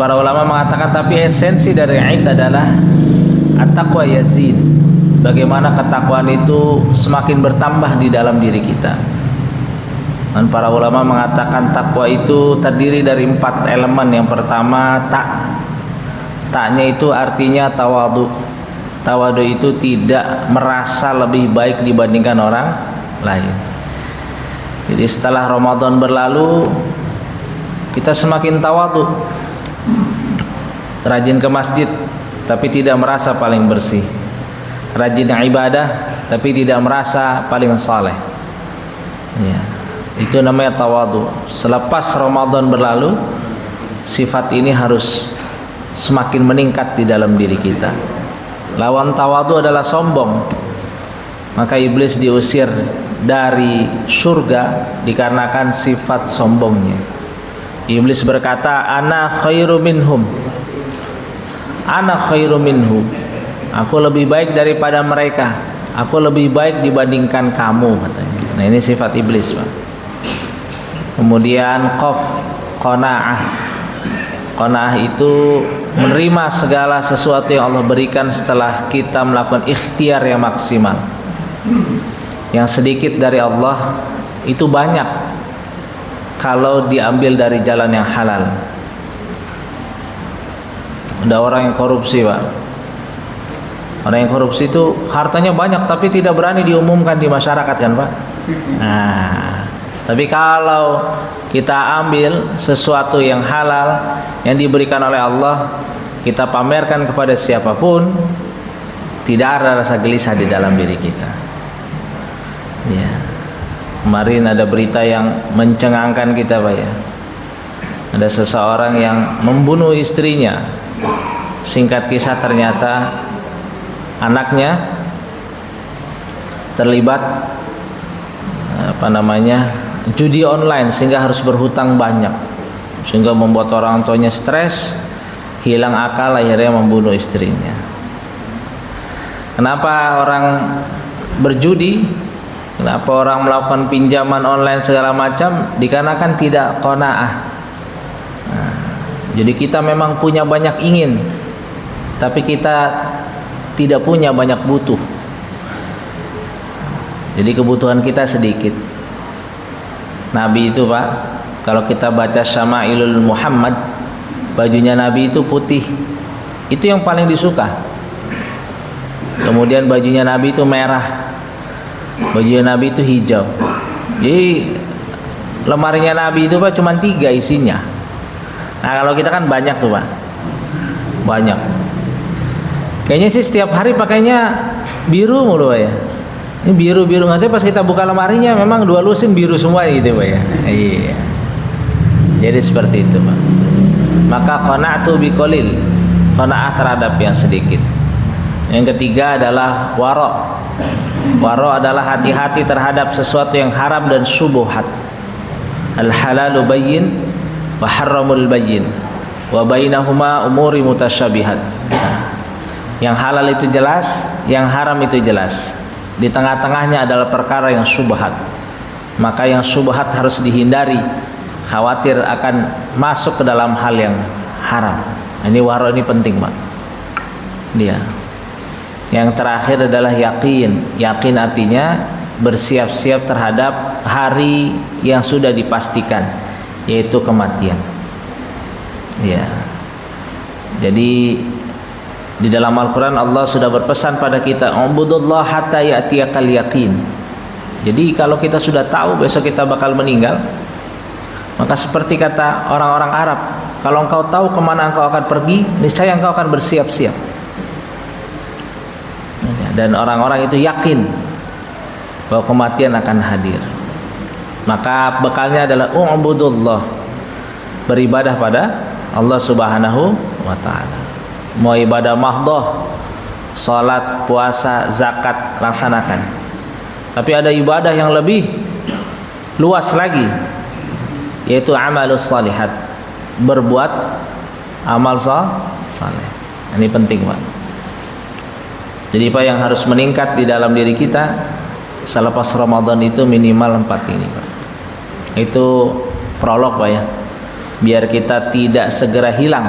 Para ulama mengatakan tapi esensi dari id adalah at-taqwa yazid. Bagaimana ketakwaan itu semakin bertambah di dalam diri kita. Dan para ulama mengatakan takwa itu terdiri dari 4 elemen. Yang pertama taknya itu artinya tawadu. Tawadu itu tidak merasa lebih baik dibandingkan orang lain. Jadi setelah Ramadan berlalu, kita semakin tawadu, rajin ke masjid tapi tidak merasa paling bersih, rajin ibadah tapi tidak merasa paling saleh. Ya, itu namanya tawadu. Selepas Ramadan berlalu, sifat ini harus semakin meningkat di dalam diri kita. Lawan tawadu adalah sombong. Maka iblis diusir dari surga dikarenakan sifat sombongnya. Iblis berkata, ana khairu minhum, ana khairu minhu, aku lebih baik daripada mereka, aku lebih baik dibandingkan kamu, katanya. Nah, ini sifat iblis, Pak. Kemudian qanaah. Qanaah itu menerima segala sesuatu yang Allah berikan setelah kita melakukan ikhtiar yang maksimal. Yang sedikit dari Allah itu banyak kalau diambil dari jalan yang halal. Ada orang yang korupsi, Pak. Orang yang korupsi itu hartanya banyak tapi tidak berani diumumkan di masyarakat, kan, Pak? Nah, tapi kalau kita ambil sesuatu yang halal yang diberikan oleh Allah, kita pamerkan kepada siapapun, tidak ada rasa gelisah di dalam diri kita. Ya. Kemarin ada berita yang mencengangkan kita, Pak, ya. Ada seseorang yang membunuh istrinya. Singkat kisah, ternyata anaknya terlibat judi online sehingga harus berhutang banyak, sehingga membuat orang tuanya stres, hilang akal, akhirnya membunuh istrinya. Kenapa orang berjudi? Kenapa orang melakukan pinjaman online segala macam? Dikarenakan tidak qanaah. Nah, jadi kita memang punya banyak ingin, tapi kita tidak punya banyak butuh. Jadi kebutuhan kita sedikit. Nabi itu, Pak, kalau kita baca Syama'ilul Muhammad, bajunya Nabi itu putih. Itu yang paling disuka. Kemudian bajunya Nabi itu merah. Bajunya Nabi itu hijau. Jadi lemarinya Nabi itu, Pak, cuma 3 isinya. Nah, kalau kita kan banyak tuh, Pak. Banyak. Kayaknya sih setiap hari pakainya biru mulu, Pak, ya. Ini biru-biru, nanti pas kita buka lemarinya memang 2 lusin biru semua gitu, Pak, ya. Iya. Jadi seperti itu, Pak. Maka qana'tu biqalil, qanaah terhadap yang sedikit. Yang ketiga adalah wara'. Wara' adalah hati-hati terhadap sesuatu yang haram dan syubhat. Al-halalu bayyin wa harramul bayyin wa bainahuma umuri mutasyabihat. Yang halal itu jelas, yang haram itu jelas. Di tengah-tengahnya adalah perkara yang syubhat. Maka yang syubhat harus dihindari, khawatir akan masuk ke dalam hal yang haram. Ini wara' ini penting, Pak. Dia. Yang terakhir adalah yakin. Yakin artinya bersiap-siap terhadap hari yang sudah dipastikan, yaitu kematian. Ya. Jadi di dalam Al-Quran Allah sudah berpesan pada kita, "Ubudullah hatta ya'tiyakal yaqin." Jadi kalau kita sudah tahu besok kita bakal meninggal, maka seperti kata orang-orang Arab, kalau engkau tahu kemana engkau akan pergi, niscaya engkau akan bersiap-siap. Dan orang-orang itu yakin bahwa kematian akan hadir. Maka bekalnya adalah ubudullah, beribadah pada Allah Subhanahu wa ta'ala. Mau ibadah mahdhah, salat, puasa, zakat, laksanakan. Tapi ada ibadah yang lebih luas lagi, yaitu amalus salihat, berbuat amal saleh. Ini penting, Pak. Jadi Pak, yang harus meningkat di dalam diri kita selepas Ramadan itu minimal 4 ini, Pak. Itu prolog, Pak, ya. biar kita tidak segera hilang